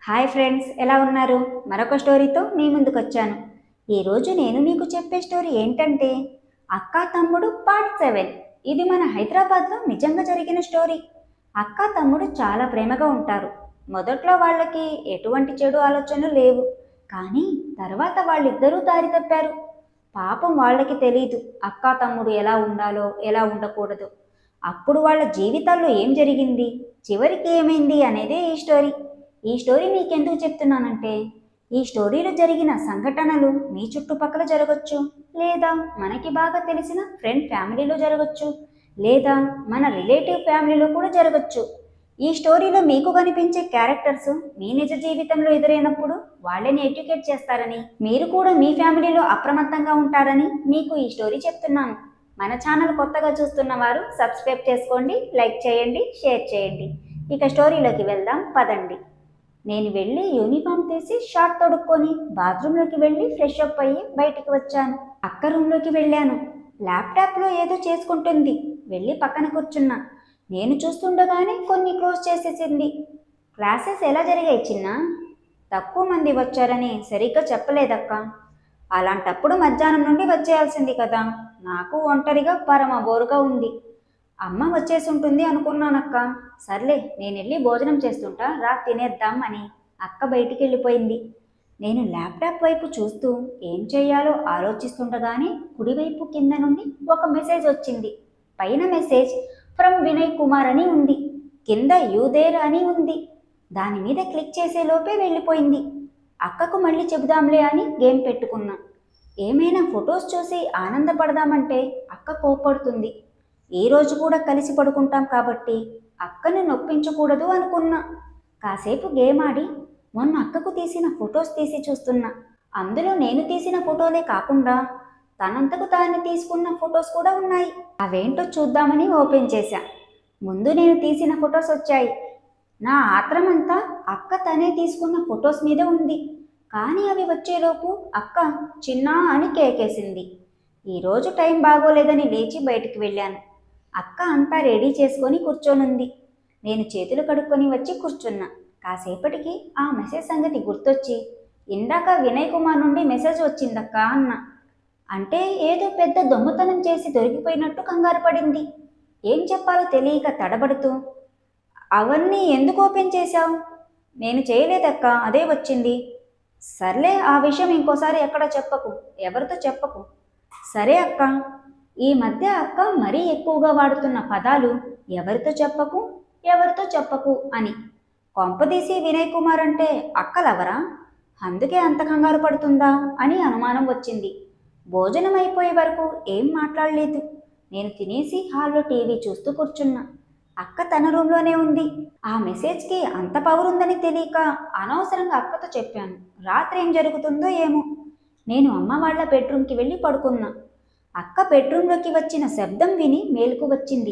Hi friends, ఎలా ఉన్నారు? మరొక స్టోరీతో మీ ముందుకు వచ్చాను. ఈరోజు నేను మీకు చెప్పే స్టోరీ ఏంటంటే అక్క తమ్ముడు పార్ట్ 7. ఇది మన హైదరాబాద్లో నిజంగా జరిగిన స్టోరీ. అక్క తమ్ముడు చాలా ప్రేమగా ఉంటారు. మొదట్లో వాళ్ళకి ఎటువంటి చెడు ఆలోచనలు లేవు, కానీ తర్వాత వాళ్ళిద్దరూ దారి తప్పారు. పాపం వాళ్ళకి తెలీదు అక్క తమ్ముడు ఎలా ఉండాలో ఎలా ఉండకూడదు. అప్పుడు వాళ్ళ జీవితాల్లో ఏం జరిగింది, చివరికి ఏమైంది అనేదే ఈ స్టోరీ మీకెందుకు చెప్తున్నానంటే ఈ స్టోరీలో జరిగిన సంఘటనలు మీ చుట్టుపక్కల జరగచ్చు, లేదా మనకి బాగా తెలిసిన ఫ్రెండ్ ఫ్యామిలీలో జరగచ్చు, లేదా మన రిలేటివ్ ఫ్యామిలీలో కూడా జరగచ్చు. ఈ స్టోరీలో మీకు కనిపించే క్యారెక్టర్స్ మీ నిజ జీవితంలో ఎదురైనప్పుడు వాళ్ళని ఎడ్యుకేట్ చేస్తారని, మీరు కూడా మీ ఫ్యామిలీలో అప్రమత్తంగా ఉంటారని మీకు ఈ స్టోరీ చెప్తున్నాను. మన ఛానల్ కొత్తగా చూస్తున్న వారు సబ్స్క్రైబ్ చేసుకోండి, లైక్ చేయండి, షేర్ చేయండి. ఇక స్టోరీలోకి వెళ్దాం పదండి. నేను వెళ్ళి యూనిఫామ్ తీసి షార్ట్ తొడుక్కొని బాత్రూంలోకి వెళ్ళి ఫ్రెష్ అప్ అయ్యి బయటికి వచ్చాను. అక్క రూమ్లోకి వెళ్ళాను. ల్యాప్టాప్లో ఏదో చేసుకుంటుంది. వెళ్ళి పక్కన కూర్చున్నా. నేను చూస్తుండగానే కొన్ని క్లోజ్ చేసేసింది. క్లాసెస్ ఎలా జరిగాయి చిన్న? తక్కువ మంది వచ్చారని సరిగ్గా చెప్పలేదక్క. అలాంటప్పుడు మధ్యాహ్నం నుండి వచ్చేయాల్సింది కదా. నాకు ఒంటరిగా పరమ బోరుగా ఉంది. అమ్మ వచ్చేసి ఉంటుంది అనుకున్నానక్క. సర్లే, నేను వెళ్ళి భోజనం చేస్తుంటా, రా తినేద్దాం అని అక్క బయటికి వెళ్ళిపోయింది. నేను ల్యాప్టాప్ వైపు చూస్తూ ఏం చేయాలో ఆలోచిస్తుండగానే కుడివైపు కింద నుండి ఒక మెసేజ్ వచ్చింది. పైన మెసేజ్ ఫ్రమ్ వినయ్ కుమార్ అని ఉంది, కింద యూదేర్ అని ఉంది. దాని మీద క్లిక్ చేసేలోపే వెళ్ళిపోయింది. అక్కకు మళ్ళీ చెబుదాంలే అని గేమ్ పెట్టుకున్నా. ఏమైనా ఫొటోస్ చూసి ఆనందపడదామంటే అక్క కోప్పడుతుంది. ఈరోజు కూడా కలిసి పడుకుంటాం కాబట్టి అక్కను నొప్పించకూడదు అనుకున్నా. కాసేపు గేమ్ ఆడి మొన్న అక్కకు తీసిన ఫొటోస్ తీసి చూస్తున్నా. అందులో నేను తీసిన ఫోటోలే కాకుండా తనంతకు తాను తీసుకున్న ఫొటోస్ కూడా ఉన్నాయి. అవేంటో చూద్దామని ఓపెన్ చేశా. ముందు నేను తీసిన ఫొటోస్ వచ్చాయి. నా ఆత్రమంతా అక్క తనే తీసుకున్న ఫొటోస్ మీద ఉంది. కానీ అవి వచ్చేలోపు అక్క చిన్నా అని కేకేసింది. ఈరోజు టైం బాగోలేదని లేచి బయటికి వెళ్ళాను. అక్క అంతా రెడీ చేసుకొని కూర్చోనుంది. నేను చేతులు కడుక్కొని వచ్చి కూర్చున్నా. కాసేపటికి ఆ మెసేజ్ సంగతి గుర్తొచ్చి, ఇందాక వినయ్ కుమార్ నుండి మెసేజ్ వచ్చిందక్క అన్న. అంటే ఏదో పెద్ద దొంగతనం చేసి దొరికిపోయినట్టు కంగారు పడింది. ఏం చెప్పాలో తెలియక తడబడుతూ, అవన్నీ ఎందుకు ఓపెన్ చేశావు? నేను చేయలేదక్క, అదే వచ్చింది. సర్లే, ఆ విషయం ఇంకోసారి ఎక్కడ చెప్పకు, ఎవరితో చెప్పకు. సరే అక్క. ఈ మధ్య అక్క మరీ ఎక్కువగా వాడుతున్న పదాలు ఎవరితో చెప్పకు అని. కొంపదీసి వినయ్ కుమార్ అంటే అక్కలవరా? అందుకే అంత కంగారు పడుతుందా అని అనుమానం వచ్చింది. భోజనం అయిపోయే వరకు ఏం మాట్లాడలేదు. నేను తినేసి హాల్లో టీవీ చూస్తూ కూర్చున్నా. అక్క తన రూమ్లోనే ఉంది. ఆ మెసేజ్కి అంత పవర్ ఉందని తెలియక అనవసరంగా అక్కతో చెప్పాను. రాత్రి ఏం జరుగుతుందో ఏమో. నేను అమ్మ వాళ్ళ బెడ్రూమ్కి వెళ్ళి పడుకున్నా. అక్క బెడ్రూమ్లోకి వచ్చిన శబ్దం విని మేలుకు వచ్చింది.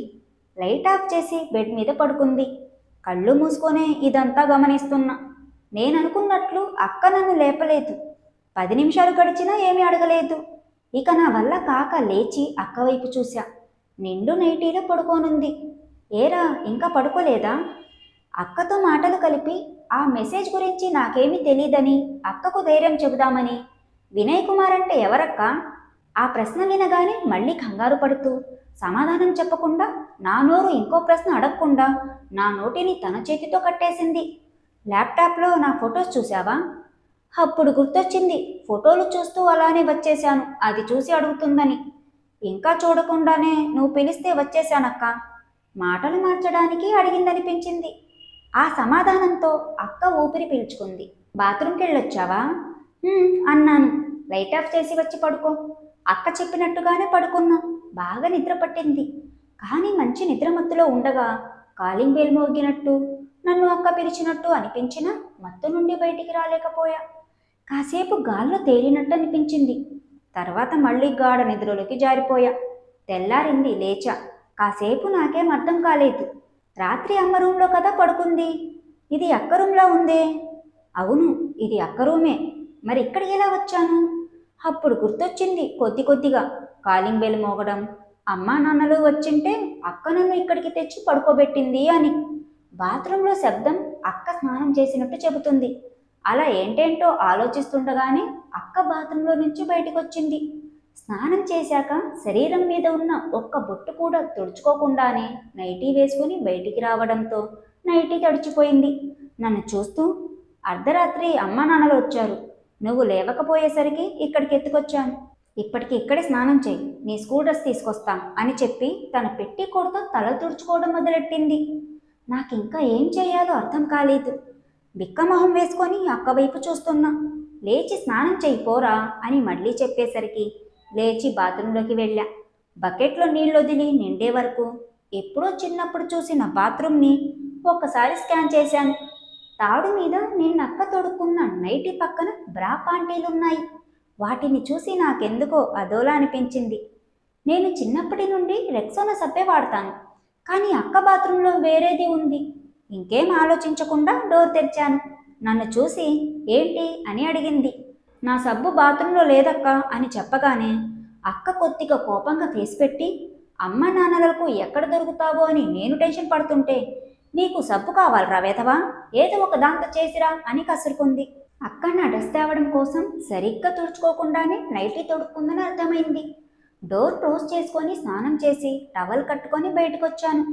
లైట్ ఆఫ్ చేసి బెడ్ మీద పడుకుంది. కళ్ళు మూసుకొనే ఇదంతా గమనిస్తున్నా. నేను అనుకున్నట్లు అక్క నన్ను లేపలేదు. 10 నిమిషాలు గడిచినా ఏమీ అడగలేదు. ఇక నా వల్ల కాక లేచి అక్క వైపు చూశా. నిండు నైటీలో పడుకోనుంది. ఏరా, ఇంకా పడుకోలేదా? అక్కతో మాటలు కలిపి ఆ మెసేజ్ గురించి నాకేమీ తెలీదని అక్కకు ధైర్యం చెబుదామని. వినయ్ కుమార్ అంటే ఎవరక్క? ఆ ప్రశ్న వినగానే మళ్ళీ కంగారు పడుతూ సమాధానం చెప్పకుండా, నా నోరు ఇంకో ప్రశ్న అడగకుండా నా నోటిని తన చేతితో కట్టేసింది. ల్యాప్టాప్లో నా ఫొటోస్ చూసావా? అప్పుడు గుర్తొచ్చింది. ఫోటోలు చూస్తూ అలానే వచ్చేశాను, అది చూసి అడుగుతుందని. ఇంకా చూడకుండానే నువ్వు పిలిస్తే వచ్చేశానక్క. మాటలు మార్చడానికి అడిగిందనిపించింది. ఆ సమాధానంతో అక్క ఊపిరి పీల్చుకుంది. బాత్రూమ్కి వెళ్ళొచ్చావా అన్నాను. లైట్ ఆఫ్ చేసి వచ్చి పడుకో. అక్క చెప్పినట్టుగానే పడుకున్నా. బాగా నిద్ర పట్టింది. కానీ మంచి నిద్రమత్తులో ఉండగా కాలింగ్ బెల్ మోగినట్టు, నన్ను అక్క పిలిచినట్టు అనిపించినా మత్తు నుండి బయటికి రాలేకపోయా. కాసేపు గాల్లో తేలినట్టు అనిపించింది. తర్వాత మళ్ళీ గాఢ నిద్రలోకి జారిపోయా. తెల్లారింది, లేచా. కాసేపు నాకేం అర్థం కాలేదు. రాత్రి అమ్మ రూమ్లో కదా పడుకుంది, ఇది అక్క రూమ్లా ఉందే. అవును, ఇది అక్క రూమే. మరి ఇక్కడికి ఎలా వచ్చాను? అప్పుడు గుర్తొచ్చింది కొద్దిగా. కాలింగ్ బెల్ మోగడం, అమ్మా నాన్నలు వచ్చింటే అక్క నన్ను ఇక్కడికి తెచ్చి పడుకోబెట్టింది అని. బాత్రూంలో శబ్దం అక్క స్నానం చేసినట్టు చెబుతుంది. అలా ఏంటేంటో ఆలోచిస్తుండగానే అక్క బాత్రూంలో నుంచి బయటకొచ్చింది. స్నానం చేశాక శరీరం మీద ఉన్న ఒక్క బొట్టు కూడా తుడుచుకోకుండానే నైటీ వేసుకుని బయటికి రావడంతో నైటీ తడిచిపోయింది. నన్ను చూస్తూ, అర్ధరాత్రి అమ్మా నాన్నలు వచ్చారు, నువ్వు లేవకపోయేసరికి ఇక్కడికి ఎత్తుకొచ్చాను. ఇప్పటికి ఇక్కడే స్నానం చేయి, నీ స్కూల్ డ్రెస్ తీసుకొస్తా అని చెప్పి తన పెట్టికోటుతో తల తుడుచుకోవడం మొదలెట్టింది. నాకింకా ఏం చేయాలో అర్థం కాలేదు. బిక్కమొహం వేసుకొని అక్క వైపు చూస్తున్నా. లేచి స్నానం చేయి పోరా అని మళ్ళీ చెప్పేసరికి లేచి బాత్రూంలోకి వెళ్ళా. బకెట్లో నీళ్ళు వదిలి నిండే వరకు ఎప్పుడో చిన్నప్పుడు చూసిన బాత్రూమ్ని ఒక్కసారి స్కాన్ చేశాను. తాడు మీద నిన్నక్క తొడుక్కున్న నైటీ పక్కన బ్రా పాంటీలున్నాయి. వాటిని చూసి నాకెందుకో అదోలా అనిపించింది. నేను చిన్నప్పటి నుండి రెక్సోనా సబ్బే వాడతాను, కానీ అక్క బాత్రూంలో వేరేది ఉంది. ఇంకేం ఆలోచించకుండా డోర్ తెరిచాను. నన్ను చూసి ఏంటి అని అడిగింది. నా సబ్బు బాత్రూంలో లేదక్క అని చెప్పగానే అక్క కొద్దిగా కోపంగా ఫేస్ పెట్టి, అమ్మ నాన్నలకు ఎక్కడ దొరుకుతావో అని నేను టెన్షన్ పడుతుంటే నీకు సబ్బు కావాలరా వేధవా, ఏదో ఒక దాంతో చేసిరా అని కసురుకుంది. అక్క నా డ్రెస్ తేవడం కోసం సరిగ్గా తుడుచుకోకుండానే నైటీ తొడుక్కుందని అర్థమైంది. డోర్ క్లోజ్ చేసుకొని స్నానం చేసి టవల్ కట్టుకొని బయటకొచ్చాను.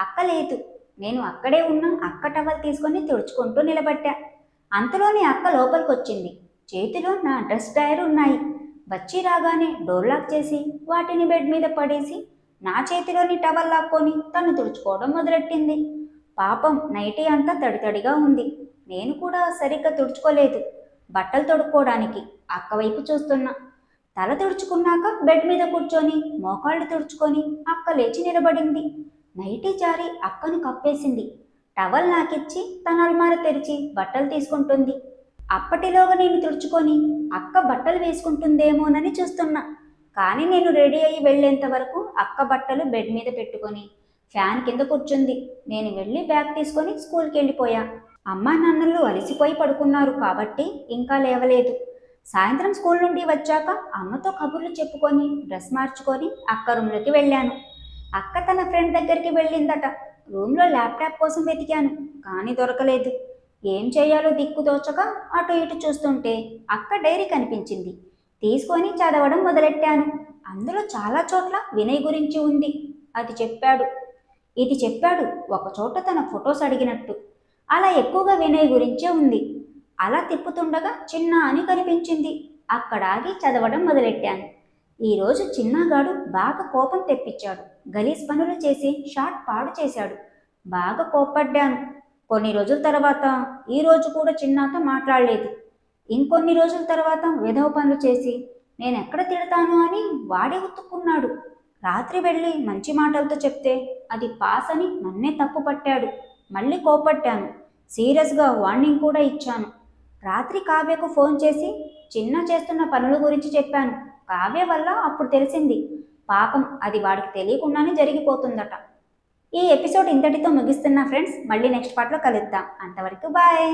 అక్క లేదు. నేను అక్కడే ఉన్న అక్క టవల్ తీసుకొని తుడుచుకుంటూ నిలబట్టా. అంతలోనే అక్క లోపలికొచ్చింది. చేతిలో నా డ్రెస్ డ్రాయర్ ఉన్నాయి. వచ్చి రాగానే డోర్ లాక్ చేసి వాటిని బెడ్ మీద పడేసి నా చేతిలోని టవల్ లాక్కొని తను తుడుచుకోవడం మొదలెట్టింది. పాపం నైటీ అంతా తడితడిగా ఉంది. నేను కూడా సరిగ్గా తుడుచుకోలేదు. బట్టలు తొడుక్కోవడానికి అక్క వైపు చూస్తున్నా. తల తుడుచుకున్నాక బెడ్ మీద కూర్చొని మోకాళ్ళు తుడుచుకొని అక్క లేచి నిలబడింది. నైటీ జారి అక్కను కప్పేసింది. టవల్ నాకిచ్చి తన అల్మార తెరిచి బట్టలు తీసుకుంటుంది. అప్పటిలోగా నేను తుడుచుకొని అక్క బట్టలు వేసుకుంటుందేమోనని చూస్తున్నా. కానీ నేను రెడీ అయ్యి వెళ్ళేంత వరకు అక్క బట్టలు బెడ్ మీద పెట్టుకొని ఫ్యాన్ కింద కూర్చుంది. నేను వెళ్ళి బ్యాగ్ తీసుకొని స్కూల్కి వెళ్ళిపోయా. అమ్మా నాన్నలు అలసిపోయి పడుకున్నారు కాబట్టి ఇంకా లేవలేదు. సాయంత్రం స్కూల్ నుండి వచ్చాక అమ్మతో కబుర్లు చెప్పుకొని డ్రెస్ మార్చుకొని అక్క రూమ్లోకి వెళ్ళాను. అక్క తన ఫ్రెండ్ దగ్గరికి వెళ్ళిందట. రూమ్లో ల్యాప్టాప్ కోసం వెతికాను, కానీ దొరకలేదు. ఏం చేయాలో దిక్కు తోచక అటు ఇటు చూస్తుంటే అక్క డైరీ కనిపించింది. తీసుకొని చదవడం మొదలెట్టాను. అందులో చాలా చోట్ల వినయ్ గురించి ఉంది. అది చెప్పాడు, ఇది చెప్పాడు, ఒకచోట తన ఫొటోస్ అడిగినట్టు. అలా ఎక్కువగా వినయ్ గురించే ఉంది. అలా తిప్పుతుండగా చిన్న అని కనిపించింది. అక్కడ ఆగి చదవడం మొదలెట్టాను. ఈరోజు చిన్నగాడు బాగా కోపం తెప్పించాడు. గలీజ్ పనులు చేసి షార్ట్ పాడు చేశాడు. బాగా కోప్పడ్డాను. కొన్ని రోజుల తర్వాత ఈరోజు కూడా చిన్నతో మాట్లాడలేదు. ఇంకొన్ని రోజుల తర్వాత వెధవ పనులు చేసి నేనెక్కడ తిడతాను అని వాడే ఉత్తుకున్నాడు. రాత్రి వెళ్ళి మంచి మాటలతో చెప్తే అది పాస్ అని నన్నే తప్పు పట్టాడు. మళ్ళీ కోపట్టాను. సీరియస్గా వార్నింగ్ కూడా ఇచ్చాను. రాత్రి కావ్యకు ఫోన్ చేసి చిన్న చేస్తున్న పనుల గురించి చెప్పాను. కావ్య వల్ల అప్పుడు తెలిసింది. పాపం అది వాడికి తెలియకుండానే జరిగిపోతుందట. ఈ ఎపిసోడ్ ఇంతటితో ముగిస్తున్నా ఫ్రెండ్స్. మళ్ళీ నెక్స్ట్ పార్ట్లో కలుద్దాం. అంతవరకు బాయ్.